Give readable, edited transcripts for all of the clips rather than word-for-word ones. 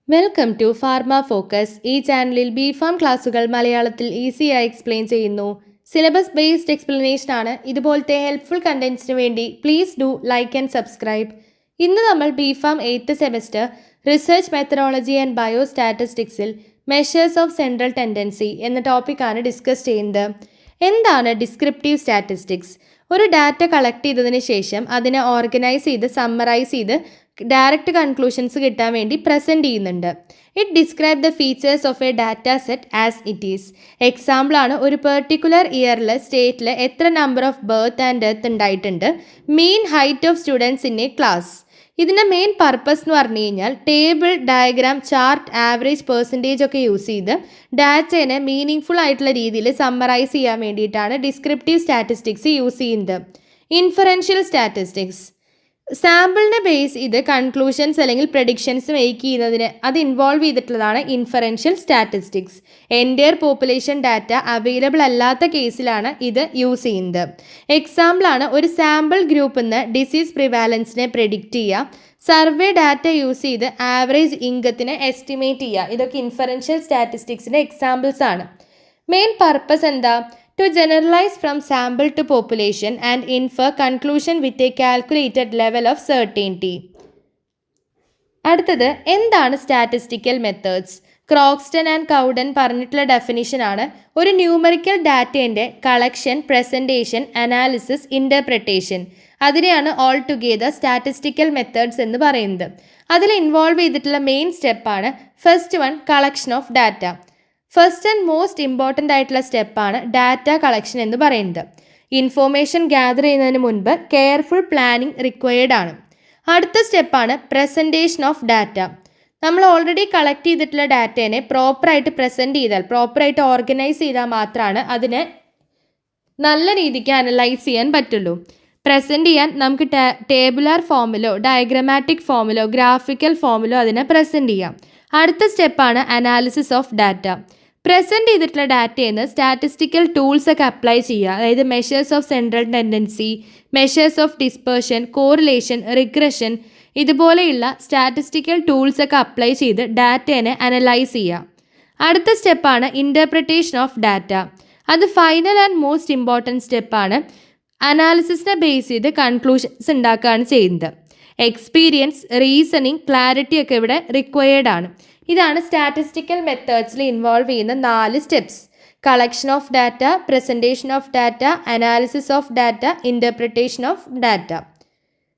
Welcome to pharma focus. ഈ ചാനലിൽ B-farm ക്ലാസുകൾ മലയാളത്തിൽ ഈസിയായി എക്സ്പ്ലെയിൻ ചെയ്യുന്നു. സിലബസ് ബേസ്ഡ് എക്സ്പ്ലനേഷൻ ആണ്. ഇതുപോലത്തെ ഹെൽപ്ഫുൾ കണ്ടന്റ്സിന് വേണ്ടി please do like and subscribe. ഇന്ന് നമ്മൾ B Pharm 8th semester research methodology and bio സ്റ്റാറ്റിസ്റ്റിക്സിൽ മെഷേഴ്സ് ഓഫ് സെൻട്രൽ ടെൻഡൻസി എന്ന ടോപ്പിക്കാണ് ഡിസ്കസ് ചെയ്യുന്നത്. എന്താണ് ഡിസ്ക്രിപ്റ്റീവ് സ്റ്റാറ്റിസ്റ്റിക്സ്? ഒരു ഡാറ്റ കളക്ട് ചെയ്തതിന് ശേഷം അതിനെ ഓർഗനൈസ് ചെയ്ത് സമ്മറൈസ് ചെയ്ത് ഡയറക്റ്റ് കൺക്ലൂഷൻസ് കിട്ടാൻ വേണ്ടി പ്രസൻറ്റ് ചെയ്യുന്നുണ്ട്. It describe the features of a data set as it is. എക്സാമ്പിളാണ് ഒരു പെർട്ടിക്കുലർ ഇയറിൽ സ്റ്റേറ്റിൽ എത്ര number of birth and death ഉണ്ടായിട്ടുണ്ട്, mean height of students in a class. ഇതിൻ്റെ മെയിൻ പർപ്പസ് എന്ന് പറഞ്ഞു കഴിഞ്ഞാൽ table, diagram, chart, average, percentage ഒക്കെ യൂസ് ചെയ്ത് ഡാറ്റേനെ മീനിങ് ഫുൾ ആയിട്ടുള്ള രീതിയിൽ സമ്മറൈസ് ചെയ്യാൻ വേണ്ടിയിട്ടാണ് ഡിസ്ക്രിപ്റ്റീവ് സ്റ്റാറ്റിസ്റ്റിക്സ് യൂസ് ചെയ്യുന്നത്. ഇൻഫറൻഷ്യൽ സ്റ്റാറ്റിസ്റ്റിക്സ് സാമ്പിളിനെ ബേസ് ചെയ്ത് കൺക്ലൂഷൻസ് അല്ലെങ്കിൽ പ്രഡിക്ഷൻസ് മേക്ക് ചെയ്യുന്നതിന് അത് ഇൻവോൾവ് ചെയ്തിട്ടുള്ളതാണ് inferential statistics. Entire population data available അല്ലാത്ത കേസിലാണ് ഇത് യൂസ് ചെയ്യുന്നത്. എക്സാമ്പിളാണ് ഒരു സാമ്പിൾ ഗ്രൂപ്പിൽ നിന്ന് ഡിസീസ് പ്രിവാലൻസിനെ പ്രെഡിക്റ്റ് ചെയ്യുക, സർവേ ഡാറ്റ യൂസ് ചെയ്ത് ആവറേജ് ഇൻകത്തിനെ എസ്റ്റിമേറ്റ് ചെയ്യുക. ഇതൊക്കെ ഇൻഫറൻഷ്യൽ സ്റ്റാറ്റിസ്റ്റിക്സിൻ്റെ എക്സാമ്പിൾസ് ആണ്. മെയിൻ പർപ്പസ് എന്താ? To generalize from sample to population and infer conclusion with a calculated level of certainty. അടുത്തത് എന്താണ് statistical methods? Croxton and Cowden പറഞ്ഞിട്ടുള്ള definition ആണ് ഒരു ന്യൂമറിക്കൽ ഡാറ്റേൻ്റെ കളക്ഷൻ, പ്രസൻറ്റേഷൻ, അനാലിസിസ്, ഇൻ്റർപ്രിട്ടേഷൻ. അതിനെയാണ് ഓൾ ടുഗെദർ സ്റ്റാറ്റിസ്റ്റിക്കൽ മെത്തേഡ്സ് എന്ന് പറയുന്നത്. അതിൽ ഇൻവോൾവ് ചെയ്തിട്ടുള്ള മെയിൻ സ്റ്റെപ്പാണ് first one, collection of data. First and most important ആയിട്ടുള്ള സ്റ്റെപ്പാണ് ഡാറ്റ കളക്ഷൻ എന്ന് പറയുന്നത്. ഇൻഫോർമേഷൻ ഗ്യാദർ ചെയ്യുന്നതിന് മുൻപ് കെയർഫുൾ പ്ലാനിങ് റിക്വയർഡ് ആണ്. അടുത്ത സ്റ്റെപ്പാണ് പ്രസൻറ്റേഷൻ ഓഫ് ഡാറ്റ. നമ്മൾ ഓൾറെഡി കളക്ട് ചെയ്തിട്ടുള്ള ഡാറ്റേനെ പ്രോപ്പറായിട്ട് പ്രസൻറ്റ് ചെയ്താൽ, പ്രോപ്പറായിട്ട് ഓർഗനൈസ് ചെയ്താൽ മാത്രമാണ് അതിനെ നല്ല രീതിക്ക് അനലൈസ് ചെയ്യാൻ പറ്റുള്ളൂ. പ്രസൻറ്റ് ചെയ്യാൻ നമുക്ക് ടേബുലാർ ഫോമിലോ ഡയഗ്രമാറ്റിക് ഫോമിലോ ഗ്രാഫിക്കൽ ഫോമിലോ അതിനെ പ്രസൻറ്റ് ചെയ്യാം. അടുത്ത സ്റ്റെപ്പാണ് അനാലിസിസ് ഓഫ് ഡാറ്റ. പ്രസൻറ്റ് ചെയ്തിട്ടുള്ള ഡാറ്റയിൽ നിന്ന് സ്റ്റാറ്റിസ്റ്റിക്കൽ ടൂൾസ് ഒക്കെ അപ്ലൈ ചെയ്യുക. അതായത് measures of central tendency, measures of dispersion, correlation, regression, ഇതുപോലെയുള്ള സ്റ്റാറ്റിസ്റ്റിക്കൽ ടൂൾസ് ഒക്കെ അപ്ലൈ ചെയ്ത് ഡാറ്റേനെ അനലൈസ് ചെയ്യുക. അടുത്ത സ്റ്റെപ്പാണ് ഇൻ്റർപ്രിട്ടേഷൻ ഓഫ് ഡാറ്റ. അത് ഫൈനൽ ആൻഡ് മോസ്റ്റ് ഇമ്പോർട്ടൻറ്റ് സ്റ്റെപ്പാണ്. അനാലിസിസിനെ ബേസ് ചെയ്ത് കൺക്ലൂഷൻസ് ഉണ്ടാക്കുകയാണ് ചെയ്യുന്നത്. എക്സ്പീരിയൻസ്, റീസണിങ്, ക്ലാരിറ്റി ഒക്കെ ഇവിടെ റിക്വയർഡ് ആണ്. ഇതാണ് സ്റ്റാറ്റിസ്റ്റിക്കൽ മെത്തേഡ്സിൽ ഇൻവോൾവ് ചെയ്യുന്ന 4 steps. Collection of data, presentation of data, analysis of data, interpretation of data.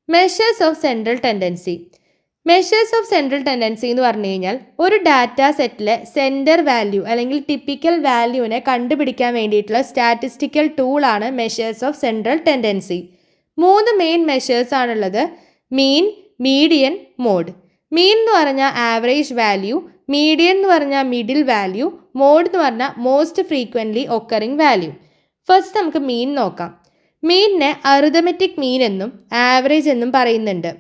Measures of central tendency. Measures of central tendency എന്ന് പറഞ്ഞു കഴിഞ്ഞാൽ ഒരു ഡാറ്റ സെറ്റിലെ സെൻറ്റർ വാല്യൂ അല്ലെങ്കിൽ ടിപ്പിക്കൽ വാല്യൂവിനെ കണ്ടുപിടിക്കാൻ വേണ്ടിയിട്ടുള്ള സ്റ്റാറ്റിസ്റ്റിക്കൽ ടൂളാണ് measures of central tendency. 3 main measures ആണുള്ളത്: മീൻ, മീഡിയൻ, മോഡ്. മീൻ എന്ന് പറഞ്ഞാൽ ആവറേജ് വാല്യൂ, മീഡിയൻ എന്ന് പറഞ്ഞാൽ മിഡിൽ വാല്യൂ, മോഡ് എന്ന് പറഞ്ഞാൽ most frequently occurring value. First നമുക്ക് മീൻ നോക്കാം. മീനിനെ അറിതമെറ്റിക് മീൻ എന്നും ആവറേജ് എന്നും പറയുന്നുണ്ട്.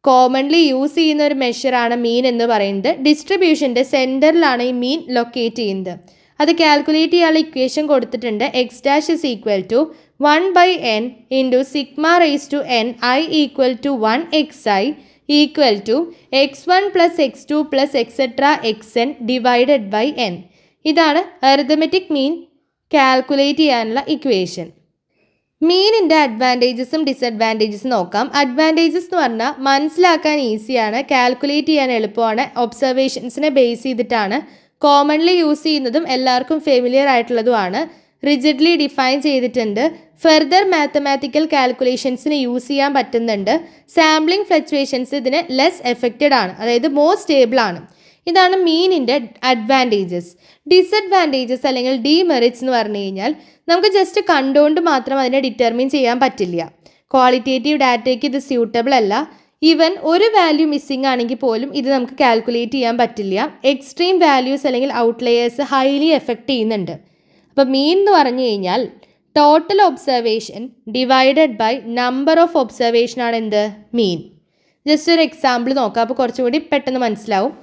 കോമൺലി യൂസ് ചെയ്യുന്ന ഒരു മെഷറാണ് മീൻ എന്ന് പറയുന്നത്. ഡിസ്ട്രിബ്യൂഷൻ്റെ സെൻറ്ററിലാണ് ഈ മീൻ ലൊക്കേറ്റ് ചെയ്യുന്നത്. അത് കാൽക്കുലേറ്റ് ചെയ്യാനുള്ള ഇക്വേഷൻ കൊടുത്തിട്ടുണ്ട്. X dash is equal to 1/n into sigma raise to n i equal to 1xi equal to x1 plus x2 plus etcetera xn divided by n. ഇതാണ് അരിതമെറ്റിക് മീൻ കാൽക്കുലേറ്റ് ചെയ്യാനുള്ള equation. മീനിൻ്റെ അഡ്വാൻറ്റേജസും ഡിസഡ്വാൻറ്റേജസും നോക്കാം. Advantages എന്ന് പറഞ്ഞാൽ മനസ്സിലാക്കാൻ ഈസിയാണ്, calculate ചെയ്യാൻ എളുപ്പമാണ്, ഒബ്സർവേഷൻസിനെ ബേസ് ചെയ്തിട്ടാണ്, കോമൺലി യൂസ് ചെയ്യുന്നതും എല്ലാവർക്കും ഫെമിലിയർ ആയിട്ടുള്ളതുമാണ്, റിജിഡ്ലി ഡിഫൈൻ ചെയ്തിട്ടുണ്ട്, ഫെർദർ മാത്തമാറ്റിക്കൽ കാൽക്കുലേഷൻസിന് യൂസ് ചെയ്യാൻ പറ്റുന്നുണ്ട്, സാമ്പിളിംഗ് ഫ്ലക്ച്വേഷൻസ് ഇതിന് ലെസ് എഫക്റ്റഡ് ആണ്, അതായത് മോർ സ്റ്റേബിൾ ആണ്. ഇതാണ് മീനിൻ്റെ അഡ്വാൻറ്റേജസ്. ഡിസഡ്വാൻറ്റേജസ് അല്ലെങ്കിൽ ഡീമെറിറ്റ്സ് എന്ന് പറഞ്ഞു കഴിഞ്ഞാൽ നമുക്ക് ജസ്റ്റ് കണ്ടുകൊണ്ട് മാത്രം അതിനെ ഡിറ്റർമിൻ ചെയ്യാൻ പറ്റില്ല. ക്വാളിറ്റേറ്റീവ് ഡാറ്റയ്ക്ക് ഇത് സ്യൂട്ടബിൾ അല്ല. ഈവൻ ഒരു വാല്യൂ മിസ്സിംഗ് ആണെങ്കിൽ പോലും ഇത് നമുക്ക് കാൽക്കുലേറ്റ് ചെയ്യാൻ പറ്റില്ല. എക്സ്ട്രീം വാല്യൂസ് അല്ലെങ്കിൽ ഔട്ട്ലെയേഴ്സ് ഹൈലി എഫക്റ്റ് ചെയ്യുന്നുണ്ട്. അപ്പോൾ മീൻ എന്ന് പറഞ്ഞു കഴിഞ്ഞാൽ total observation divided by number of observation ആണ് എന്ത്? മീൻ. ജസ്റ്റ് ഒരു എക്സാമ്പിൾ നോക്കാം, അപ്പോൾ കുറച്ചുകൂടി പെട്ടെന്ന് മനസ്സിലാവും.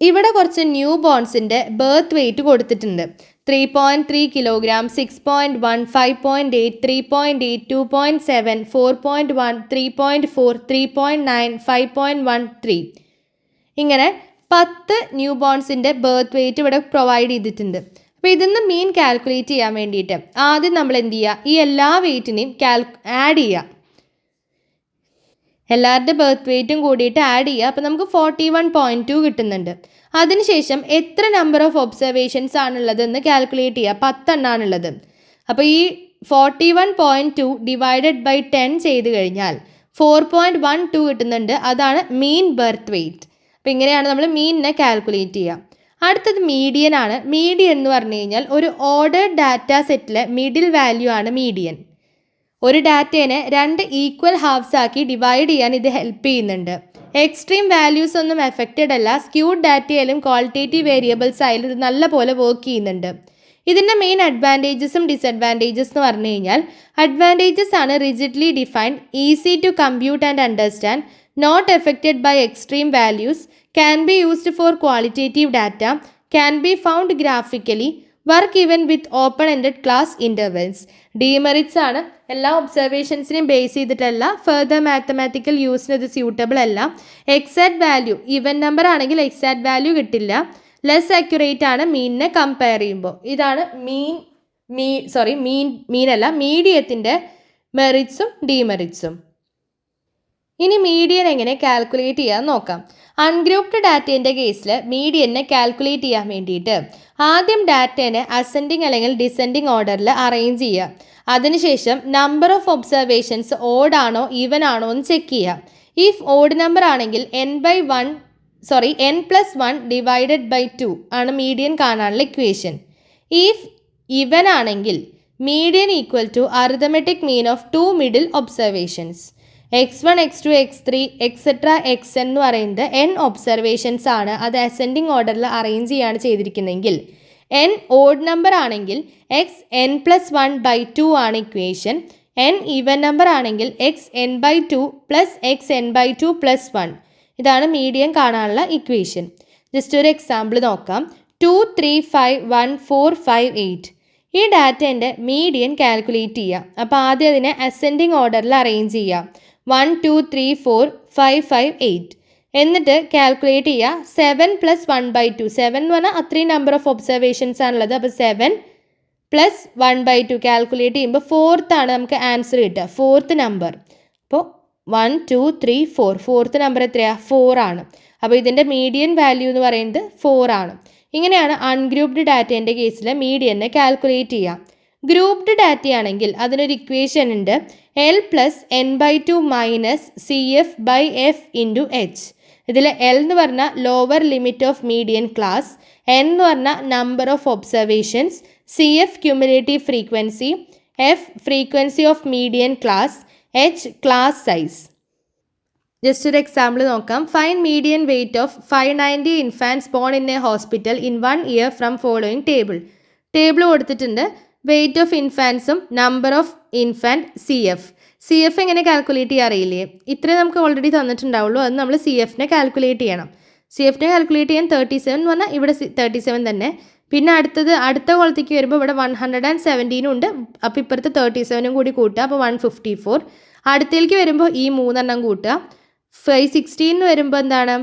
ഇവിടെ കുറച്ച് ന്യൂ ബോൺസിൻ്റെ ബർത്ത് വെയ്റ്റ് കൊടുത്തിട്ടുണ്ട്. 3.3 കിലോഗ്രാം, 6.1, 5.8, 3.8, 2.7, 4.1, 3.4, 3.9, 5.13. ഇങ്ങനെ 10 ന്യൂ ബോൺസിൻ്റെ ബർത്ത് വെയ്റ്റ് ഇവിടെ പ്രൊവൈഡ് ചെയ്തിട്ടുണ്ട്. അപ്പോൾ ഇതിന്ന് മീൻ കാൽക്കുലേറ്റ് ചെയ്യാൻ വേണ്ടിയിട്ട് ആദ്യം നമ്മൾ എന്ത് ചെയ്യുക, ഈ എല്ലാ വെയ്റ്റിനെയും ആഡ് ചെയ്യുക. എല്ലാവരുടെ ബർത്ത് വെയ്റ്റും കൂടിയിട്ട് ആഡ് ചെയ്യുക. അപ്പോൾ നമുക്ക് 41.2 കിട്ടുന്നുണ്ട്. അതിനുശേഷം എത്ര നമ്പർ ഓഫ് ഒബ്സർവേഷൻസ് ആണുള്ളതെന്ന് കാൽക്കുലേറ്റ് ചെയ്യുക. 10 എണ്ണാണുള്ളത്. അപ്പോൾ ഈ 41.2 ഡിവൈഡഡ് ബൈ 10 ചെയ്ത് കഴിഞ്ഞാൽ 4.12 കിട്ടുന്നുണ്ട്. അതാണ് മീൻ ബർത്ത് വെയ്റ്റ്. അപ്പോൾ ഇങ്ങനെയാണ് നമ്മൾ മീനിനെ കാൽക്കുലേറ്റ് ചെയ്യുക. അടുത്തത് മീഡിയൻ ആണ്. മീഡിയൻ എന്ന് പറഞ്ഞു കഴിഞ്ഞാൽ ഒരു ഓർഡേഡ് ഡാറ്റ സെറ്റിലെ മിഡിൽ വാല്യൂ ആണ് മീഡിയൻ. ഒരു ഡാറ്റേനെ 2 ഈക്വൽ ഹാഫ്സ് ആക്കി ഡിവൈഡ് ചെയ്യാൻ ഇത് ഹെൽപ്പ് ചെയ്യുന്നുണ്ട്. എക്സ്ട്രീം വാല്യൂസ് ഒന്നും എഫക്റ്റഡ് അല്ല. സ്ക്യൂഡ് ഡാറ്റയിലും ക്വാളിറ്റേറ്റീവ് വേരിയബിൾസ് ആയാലും ഇത് നല്ല പോലെ വർക്ക് ചെയ്യുന്നുണ്ട്. ഇതിൻ്റെ മെയിൻ അഡ്വാൻറ്റേജസും ഡിസഡ്വാൻറ്റേജസ് എന്ന് പറഞ്ഞു കഴിഞ്ഞാൽ അഡ്വാൻറ്റേജസ് ആണ് rigidly defined, easy to compute and understand, not affected by extreme values, can be used for qualitative data, can be found graphically, work even with open ended class intervals. Demerits ആണ്. എല്ലാ ഒബ്സർവേഷൻസിനെയും base ചെയ്തിട്ടല്ല. Further mathematical യൂസിന് ഇത് suitable അല്ല. Exact value, even number ആണെങ്കിൽ exact value കിട്ടില്ല. Less accurate ആണ് മീനിനെ കമ്പയർ ചെയ്യുമ്പോൾ. ഇതാണ് മീഡിയത്തിൻ്റെ മെറിറ്റ്സും ഡീമെറിറ്റ്സും. ഇനി മീഡിയൻ എങ്ങനെ കാൽക്കുലേറ്റ് ചെയ്യാൻ നോക്കാം. അൺഗ്രൂപ്പ്ഡ് ഡാറ്റേൻ്റെ കേസിൽ മീഡിയനെ കാൽക്കുലേറ്റ് ചെയ്യാൻ വേണ്ടിയിട്ട് ആദ്യം ഡാറ്റേനെ അസെൻഡിങ് അല്ലെങ്കിൽ ഡിസെൻഡിങ് ഓർഡറിൽ അറേഞ്ച് ചെയ്യുക. അതിനുശേഷം നമ്പർ ഓഫ് ഒബ്സർവേഷൻസ് ഓഡ് ആണോ ഈവൻ ആണോ എന്ന് ചെക്ക് ചെയ്യുക. ഇഫ് ഓഡ് നമ്പർ ആണെങ്കിൽ n+1 ഡിവൈഡഡ് ബൈ 2 ആണ് മീഡിയൻ കാണാനുള്ള ഇക്വേഷൻ. ഇഫ് ഈവൻ ആണെങ്കിൽ median equal to arithmetic mean of 2 middle observations. x1, x2, x3 etcetera xn എന്ന് പറയുന്നത് n ഒബ്സർവേഷൻസ് ആണ്. അത് അസെൻഡിങ് ഓർഡറിൽ അറേഞ്ച് ചെയ്യാണ് ചെയ്തിരിക്കുന്നതെങ്കിൽ n ഓഡ് നമ്പർ ആണെങ്കിൽ xn+1/2 ആണ് ഇക്വേഷൻ. n ഈവൻ നമ്പർ ആണെങ്കിൽ xn/2 + xn/2 + 1. ഇതാണ് മീഡിയൻ കാണാനുള്ള ഇക്വേഷൻ. ജസ്റ്റ് ഒരു എക്സാമ്പിൾ നോക്കാം. 2, 3, 5, 1, 4, 5, 8. ഈ ഡാറ്റേൻ്റെ മീഡിയൻ കാൽക്കുലേറ്റ് ചെയ്യുക. അപ്പോൾ ആദ്യം അതിനെ അസെൻഡിങ് ഓർഡറിൽ അറേഞ്ച് ചെയ്യുക. 1, 2, 3, 4, 5, 5, 8. എന്നിട്ട് കാൽക്കുലേറ്റ് ചെയ്യുക. 7 + 1/2. 7 എന്ന് പറഞ്ഞാൽ അത്രയും നമ്പർ ഓഫ് ഒബ്സർവേഷൻസ് ആണുള്ളത്. അപ്പോൾ 7 + 1/2 കാൽക്കുലേറ്റ് ചെയ്യുമ്പോൾ 4th ആണ് നമുക്ക് ആൻസർ കിട്ടുക. 4th number. അപ്പോൾ 1, 2, 3, 4. 4th നമ്പർ എത്രയാണ്? 4 ആണ്. അപ്പോൾ ഇതിൻ്റെ മീഡിയൻ വാല്യൂ എന്ന് പറയുന്നത് 4 ആണ്. ഇങ്ങനെയാണ് അൺഗ്രൂപ്പ്ഡ് ഡാറ്റേൻ്റെ കേസിൽ മീഡിയനെ കാൽക്കുലേറ്റ് ചെയ്യുക. ഗ്രൂപ്പ്ഡ് ഡാറ്റയാണെങ്കിൽ അതിനൊരു ഇക്വേഷൻ ഉണ്ട്. L + n/2 - CF/F × H. ഇതിൽ L എന്ന് പറഞ്ഞാൽ lower limit of median class, N എന്ന് പറഞ്ഞാൽ number of observations, CF cumulative frequency, F frequency of median class, H class size. Just ഒരു എക്സാമ്പിൾ നോക്കാം. Find median weight of 590 infants born in a hospital in 1 year from following table. Table കൊടുത്തിട്ടുണ്ട്. Weight of ഇൻഫാൻസും number of infant CF എങ്ങനെ calculate ചെയ്യാൻ അറിയില്ലേ? ഇത്രയും നമുക്ക് already തന്നിട്ടുണ്ടാവുള്ളൂ. അത് നമ്മൾ CFനെ കാൽക്കുലേറ്റ് ചെയ്യണം. CFനെ കാൽക്കുലേറ്റ് ചെയ്യാൻ 37 എന്ന് പറഞ്ഞാൽ ഇവിടെ 37 തന്നെ. പിന്നെ അടുത്ത കോളത്തേക്ക് വരുമ്പോൾ ഇവിടെ 117 ഉണ്ട്. അപ്പോൾ ഇപ്പുറത്ത് 37 കൂടി കൂട്ടുക. അപ്പോൾ 154. അടുത്തേക്ക് വരുമ്പോൾ ഈ 3 കൂട്ടുക. 516 വരുമ്പോൾ എന്താണ്?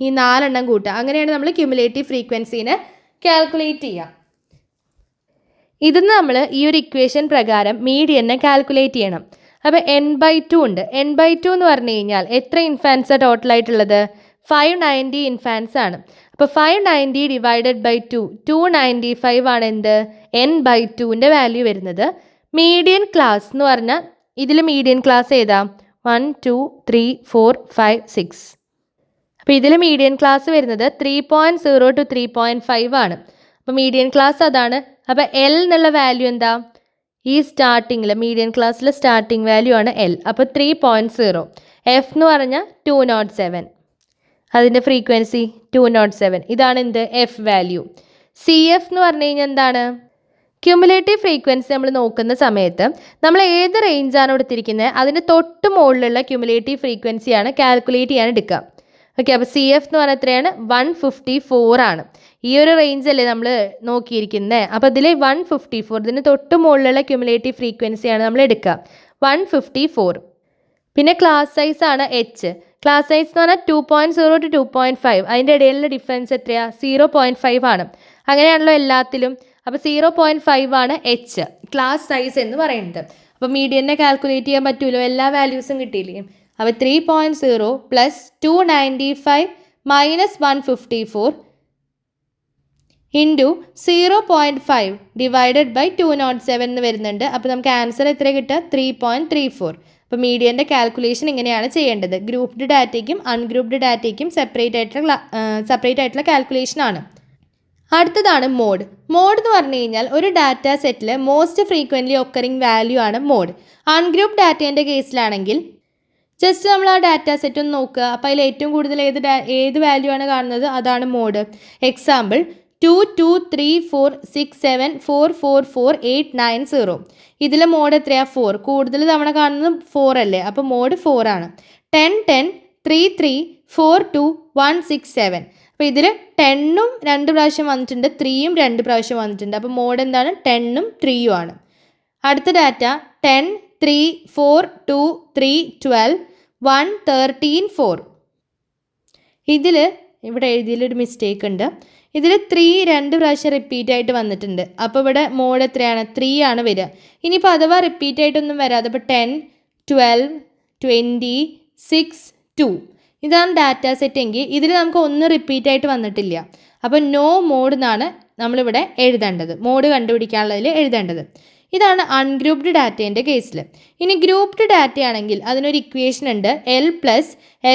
ഈ 4 കൂട്ടുക. അങ്ങനെയാണ് നമ്മൾ ക്യുമുലേറ്റീവ് ഫ്രീക്വൻസീനെ കാൽക്കുലേറ്റ് ചെയ്യുക. ഇതിന്ന് നമ്മൾ ഈ ഒരു ഇക്വേഷൻ പ്രകാരം മീഡിയനെ കാൽക്കുലേറ്റ് ചെയ്യണം. അപ്പോൾ n/2 ഉണ്ട്. n/2 എന്ന് പറഞ്ഞു കഴിഞ്ഞാൽ എത്ര ഇൻഫാൻസാണ് ടോട്ടലായിട്ടുള്ളത്? 590 ഇൻഫാൻസ് ആണ്. അപ്പോൾ 590 ഡിവൈഡഡ് ബൈ 2, 295 ആണ് എന്ത്? n/2ൻ്റെ വാല്യൂ വരുന്നത്. മീഡിയൻ ക്ലാസ് എന്ന് പറഞ്ഞാൽ ഇതിൽ മീഡിയൻ ക്ലാസ് ഏതാ? 1, 2, 3, 4, 5, 6. അപ്പോൾ ഇതിൽ മീഡിയൻ ക്ലാസ് വരുന്നത് 3.0 to 3.5 ആണ്. അപ്പോൾ മീഡിയൻ ക്ലാസ് അതാണ്. അപ്പോൾ L എന്നുള്ള വാല്യൂ എന്താ? ഈ സ്റ്റാർട്ടിങ്ങിൽ മീഡിയൻ ക്ലാസ്സിൽ സ്റ്റാർട്ടിങ് വാല്യൂ ആണ് L. അപ്പോൾ 3.0. F എന്ന് പറഞ്ഞാൽ 207. അതിൻ്റെ ഫ്രീക്വൻസി 207. ഇതാണ് എന്ത്? F value. CF എന്ന് പറഞ്ഞു കഴിഞ്ഞാൽ എന്താണ്? ക്യുമുലേറ്റീവ് ഫ്രീക്വൻസി നമ്മൾ നോക്കുന്ന സമയത്ത് നമ്മൾ ഏത് റേഞ്ചാണ് എടുത്തിരിക്കുന്നത് അതിൻ്റെ തൊട്ട് മുകളിലുള്ള ക്യുമുലേറ്റീവ് ഫ്രീക്വൻസിയാണ് കാൽക്കുലേറ്റ് ചെയ്യാൻ എടുക്കുക. ഓക്കെ, അപ്പോൾ CF എന്ന് പറഞ്ഞാൽ എത്രയാണ്? 154 ആണ്. ഈ ഒരു റേഞ്ച് അല്ലേ നമ്മൾ നോക്കിയിരിക്കുന്നത്. അപ്പോൾ ഇതിൽ 154, ഇതിന് തൊട്ട് മുകളിലുള്ള ക്യുമുലേറ്റീവ് ഫ്രീക്വൻസിയാണ് നമ്മൾ എടുക്കുക. 154. പിന്നെ ക്ലാസ് സൈസ് ആണ് H. ക്ലാസ് സൈസ് എന്ന് പറഞ്ഞാൽ 2.0 to 2.5, അതിൻ്റെ ഇടയിലുള്ള ഡിഫറൻസ് എത്രയാണ്? 0.5 ആണ്. അങ്ങനെയാണല്ലോ എല്ലാത്തിലും. അപ്പോൾ 0.5 ആണ് എച്ച് ക്ലാസ് സൈസ് എന്ന് പറയുന്നത്. അപ്പോൾ മീഡിയനെ കാൽക്കുലേറ്റ് ചെയ്യാൻ പറ്റുമല്ലോ, എല്ലാ വാല്യൂസും കിട്ടിയില്ലേ. അപ്പോൾ 3.0 plus 295 minus 154 into 0.5 divided by 207 എന്ന് വരുന്നുണ്ട്. അപ്പോൾ നമുക്ക് ആൻസർ എത്ര കിട്ടുക? 3.34. അപ്പോൾ മീഡിയൻ്റെ കാൽക്കുലേഷൻ ഇങ്ങനെയാണ് ചെയ്യേണ്ടത്. ഗ്രൂപ്പ്ഡ് ഡാറ്റയ്ക്കും അൺഗ്രൂപ്പ്ഡ് ഡാറ്റയ്ക്കും സെപ്പറേറ്റ് ആയിട്ടുള്ള കാൽക്കുലേഷനാണ്. അടുത്തതാണ് മോഡ്. മോഡ് എന്ന് പറഞ്ഞു കഴിഞ്ഞാൽ ഒരു ഡാറ്റ സെറ്റിൽ മോസ്റ്റ് ഫ്രീക്വൻ്റ്ലി ഒക്കറിങ് വാല്യൂ ആണ് മോഡ്. അൺഗ്രൂപ്പ് ഡാറ്റേൻ്റെ കേസിലാണെങ്കിൽ ജസ്റ്റ് നമ്മൾ ആ ഡാറ്റ സെറ്റ് ഒന്ന് നോക്കുക. അപ്പോൾ അതിൽ ഏറ്റവും കൂടുതൽ ഏത് വാല്യൂ ആണ് കാണുന്നത്? അതാണ് മോഡ്. എക്സാമ്പിൾ 2, 2, 3, 4, 6, 7, 4, 4, 4, 8, 9, 0. ഇതിൽ മോഡ് എത്രയാണ്? 4. കൂടുതൽ തവണ കാണുന്നത് 4 അല്ലേ, അപ്പോൾ മോഡ് 4 ആണ്. 10, 10, 3, 3, 4, 2, 1, 6, 7. അപ്പോൾ ഇതിൽ 10ഉം 2 പ്രാവശ്യം വന്നിട്ടുണ്ട്, 3യും 2 പ്രാവശ്യം വന്നിട്ടുണ്ട്. അപ്പോൾ മോഡ് എന്താണ്? 10ഉം 3യും ആണ്. അടുത്ത ഡാറ്റ 10, 3, 4, 2, 3, 12, 1, 13, 4. ഇതിൽ ഇവിടെ എഴുതിയിലൊരു മിസ്റ്റേക്ക് ഉണ്ട്. ഇതിൽ 3 2 പ്രാവശ്യം റിപ്പീറ്റ് ആയിട്ട് വന്നിട്ടുണ്ട്. അപ്പോൾ ഇവിടെ മോഡ് എത്രയാണ്? 3 ആണ് വരിക. ഇനിയിപ്പോൾ അഥവാ റിപ്പീറ്റ് ആയിട്ടൊന്നും വരാതെ ഇപ്പോൾ 10, 12, 20, 6, 2 ഇതാണ് ഡാറ്റ സെറ്റ് എങ്കിൽ ഇതിൽ നമുക്ക് ഒന്നും റിപ്പീറ്റ് ആയിട്ട് വന്നിട്ടില്ല. അപ്പോൾ നോ മോഡ് എന്നാണ് നമ്മളിവിടെ എഴുതേണ്ടത്, മോഡ് കണ്ടുപിടിക്കാനുള്ളതിൽ എഴുതേണ്ടത്. ഇതാണ് അൺഗ്രൂപ്പ്ഡ് ഡാറ്റേൻ്റെ കേസിൽ. ഇനി ഗ്രൂപ്പ്ഡ് ഡാറ്റ ആണെങ്കിൽ അതിനൊരു ഇക്വേഷൻ ഉണ്ട്. L plus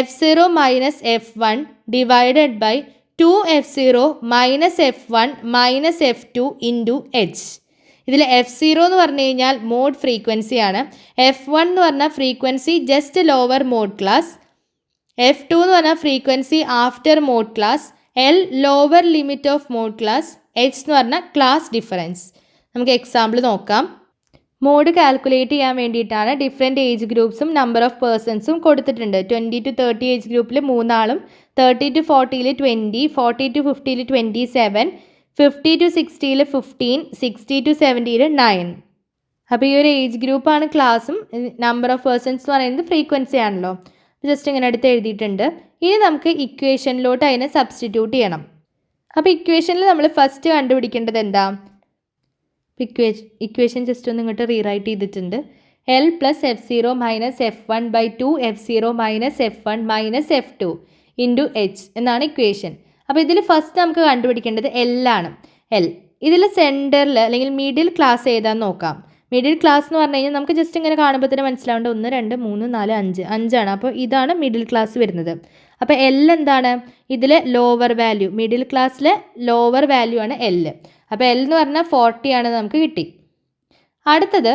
F0 minus F1 divided by 2F0 minus F1 minus F2 into H. ഇതിൽ F0 എന്ന് പറഞ്ഞു കഴിഞ്ഞാൽ മോഡ് ഫ്രീക്വൻസി ആണ്. F1 എന്ന് പറഞ്ഞാൽ frequency just lower mode class. F2 എന്ന് പറഞ്ഞാൽ frequency after mode class. L lower limit of mode class. H എന്ന് പറഞ്ഞാൽ ക്ലാസ് ഡിഫറൻസ്. നമുക്ക് എക്സാമ്പിൾ നോക്കാം. മോഡ് കാൽക്കുലേറ്റ് ചെയ്യാൻ വേണ്ടിയിട്ടാണ് ഡിഫറെൻറ്റ് ഏജ് ഗ്രൂപ്പ്സും നമ്പർ ഓഫ് പേഴ്സൺസും കൊടുത്തിട്ടുണ്ട്. 20 to 30 ഏജ് ഗ്രൂപ്പിൽ 3 ആളും, 30 to 40 20, 40 to 50 27, 50 to 60 15, 60 to 70 9. അപ്പോൾ ഈ ഒരു ഏജ് ഗ്രൂപ്പാണ് ക്ലാസ്സും നമ്പർ ഓഫ് പേഴ്സൺസ് എന്ന് പറയുന്നത് ഫ്രീക്വൻസി ആണല്ലോ. ജസ്റ്റ് ഇങ്ങനെ അടുത്ത് എഴുതിയിട്ടുണ്ട്. ഇനി നമുക്ക് ഇക്വേഷനിലോട്ട് അതിനെ സബ്സ്റ്റിറ്റ്യൂട്ട് ചെയ്യണം. അപ്പോൾ ഇക്വേഷനിൽ നമ്മൾ ഫസ്റ്റ് കണ്ടുപിടിക്കേണ്ടത് എന്താ? ഇക്വേഷൻ ജസ്റ്റ് ഒന്ന് ഇങ്ങോട്ട് റീറൈറ്റ് ചെയ്തിട്ടുണ്ട്. L plus F0 minus F1 by 2F0 minus F1 minus F2 into H എന്നാണ് ഇക്വേഷൻ. അപ്പോൾ ഇതിൽ ഫസ്റ്റ് നമുക്ക് കണ്ടുപിടിക്കേണ്ടത് L ആണ്. L ഇതിൽ സെൻറ്ററിൽ അല്ലെങ്കിൽ മിഡിൽ ക്ലാസ് ഏതാന്ന് നോക്കാം. മിഡിൽ ക്ലാസ് എന്ന് പറഞ്ഞു കഴിഞ്ഞാൽ നമുക്ക് ജസ്റ്റ് ഇങ്ങനെ കാണുമ്പോൾ തന്നെ മനസ്സിലാവേണ്ട 1, 2, 3, 4, 5 5ആണ്. അപ്പോൾ ഇതാണ് മിഡിൽ ക്ലാസ് വരുന്നത്. അപ്പോൾ L എന്താണ്? ഇതിൽ ലോവർ വാല്യൂ, മിഡിൽ ക്ലാസ്സിലെ ലോവർ വാല്യൂ ആണ് L. അപ്പോൾ L എന്ന് പറഞ്ഞാൽ 40 ആണ്, നമുക്ക് കിട്ടി. അടുത്തത്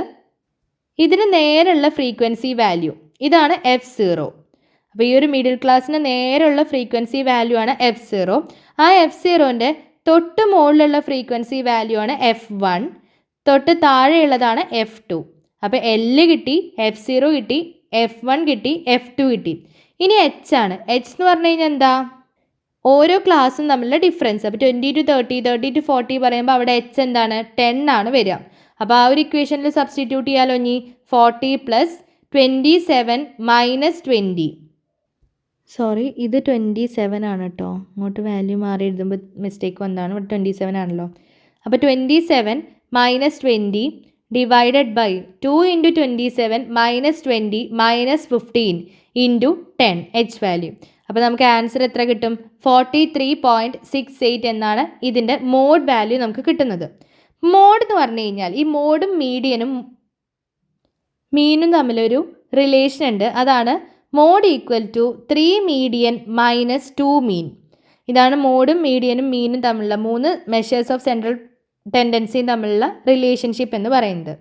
ഇതിന് നേരെയുള്ള ഫ്രീക്വൻസി വാല്യൂ, ഇതാണ് F0. അപ്പോൾ ഈ ഒരു മിഡിൽ ക്ലാസ്സിന് നേരെയുള്ള ഫ്രീക്വൻസി വാല്യൂ ആണ് F0. ആ F0ൻ്റെ തൊട്ട് മുകളിലുള്ള ഫ്രീക്വൻസി വാല്യൂ ആണ് F1, തൊട്ട് താഴെയുള്ളതാണ് F2. അപ്പോൾ L കിട്ടി, F0 കിട്ടി, F1 കിട്ടി, F2 കിട്ടി. ഇനി H ആണ്. H എന്ന് പറഞ്ഞു കഴിഞ്ഞാൽ എന്താ? ഓരോ ക്ലാസ്സും തമ്മിലുള്ള ഡിഫറൻസ്. അപ്പോൾ 20 to 30, 30 to 40 പറയുമ്പോൾ അവിടെ H എന്താണ്? 10 ആണ് വരിക. അപ്പോൾ ആ ഒരു ഇക്വേഷനിൽ സബ്സ്റ്റിറ്റ്യൂട്ട് ചെയ്യാലോ. ഇനി 40 പ്ലസ് 27 മൈനസ് 20. സോറി, ഇത് 27 ആണ് കേട്ടോ. ഇങ്ങോട്ട് വാല്യൂ മാറി എഴുതുമ്പോൾ മിസ്റ്റേക്ക് വന്നതാണ്. ഇവിടെ 27 ആണല്ലോ. അപ്പോൾ 27 minus 20 divided by 2 into 27 minus 20 minus 15 into 10 H value. അപ്പോൾ നമുക്ക് ആൻസർ എത്ര കിട്ടും? 43.68 എന്നാണ് ഇതിൻ്റെ മോഡ് വാല്യൂ നമുക്ക് കിട്ടുന്നത്. മോഡ് എന്ന് പറഞ്ഞു കഴിഞ്ഞാൽ ഈ മോഡും മീനും തമ്മിലൊരു റിലേഷൻ ഉണ്ട്. അതാണ് mode equal to 3 median minus 2 mean. ഇതാണ് മോഡും മീനും തമ്മിലുള്ള 3 മെഷേഴ്സ് ഓഫ് സെൻട്രൽ ടെൻഡൻസിയും തമ്മിലുള്ള റിലേഷൻഷിപ്പ് എന്ന് പറയുന്നത്.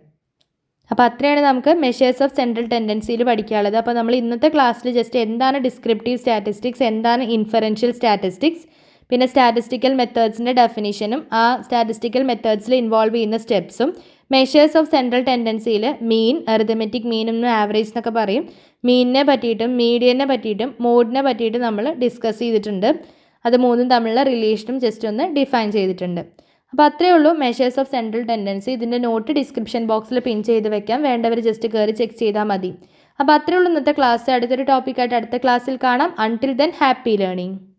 അപ്പോൾ അത്രയാണ് നമുക്ക് മെഷേഴ്സ് ഓഫ് സെൻട്രൽ ടെൻഡൻസിയിൽ പഠിക്കാനുള്ളത്. അപ്പോൾ നമ്മൾ ഇന്നത്തെ ക്ലാസ്സിൽ ജസ്റ്റ് എന്താണ് ഡിസ്ക്രിപ്റ്റീവ് സ്റ്റാറ്റിസ്റ്റിക്സ്, എന്താണ് ഇൻഫറൻഷ്യൽ സ്റ്റാറ്റിസ്റ്റിക്സ്, പിന്നെ സ്റ്റാറ്റിസ്റ്റിക്കൽ മെത്തേഡ്സിൻ്റെ ഡെഫിനിഷനും ആ സ്റ്റാറ്റിസ്റ്റിക്കൽ മെത്തേഡ്സിൽ ഇൻവോൾവ് ചെയ്യുന്ന സ്റ്റെപ്സും, മെഷേഴ്സ് ഓഫ് സെൻട്രൽ ടെൻഡൻസിയിൽ മീൻ, അരിതമെറ്റിക് മീനും ആവറേജ് എന്നൊക്കെ പറയും, മീനിനെ പറ്റിയിട്ടും മീഡിയനെ പറ്റിയിട്ടും മോഡിനെ പറ്റിയിട്ടും നമ്മൾ ഡിസ്കസ് ചെയ്തിട്ടുണ്ട്. അത് മൂന്നും തമ്മിലുള്ള റിലേഷനും ജസ്റ്റ് ഒന്ന് ഡിഫൈൻ ചെയ്തിട്ടുണ്ട്. അപ്പോൾ അത്രയേ ഉള്ളൂ മെഷേഴ്സ് ഓഫ് സെൻട്രൽ ടെൻഡൻസി. ഇതിൻ്റെ നോട്ട് ഡിസ്ക്രിപ്ഷൻ ബോക്സിൽ പിൻ ചെയ്ത് വെക്കാം, വേണ്ടവർ ജസ്റ്റ് കയറി ചെക്ക് ചെയ്താൽ മതി. അപ്പോൾ അത്രയേ ഉള്ളൂ ഇന്നത്തെ ക്ലാസ്. അടുത്തൊരു ടോപ്പിക്കായിട്ട് അടുത്ത ക്ലാസ്സിൽ കാണാം. Until then happy learning.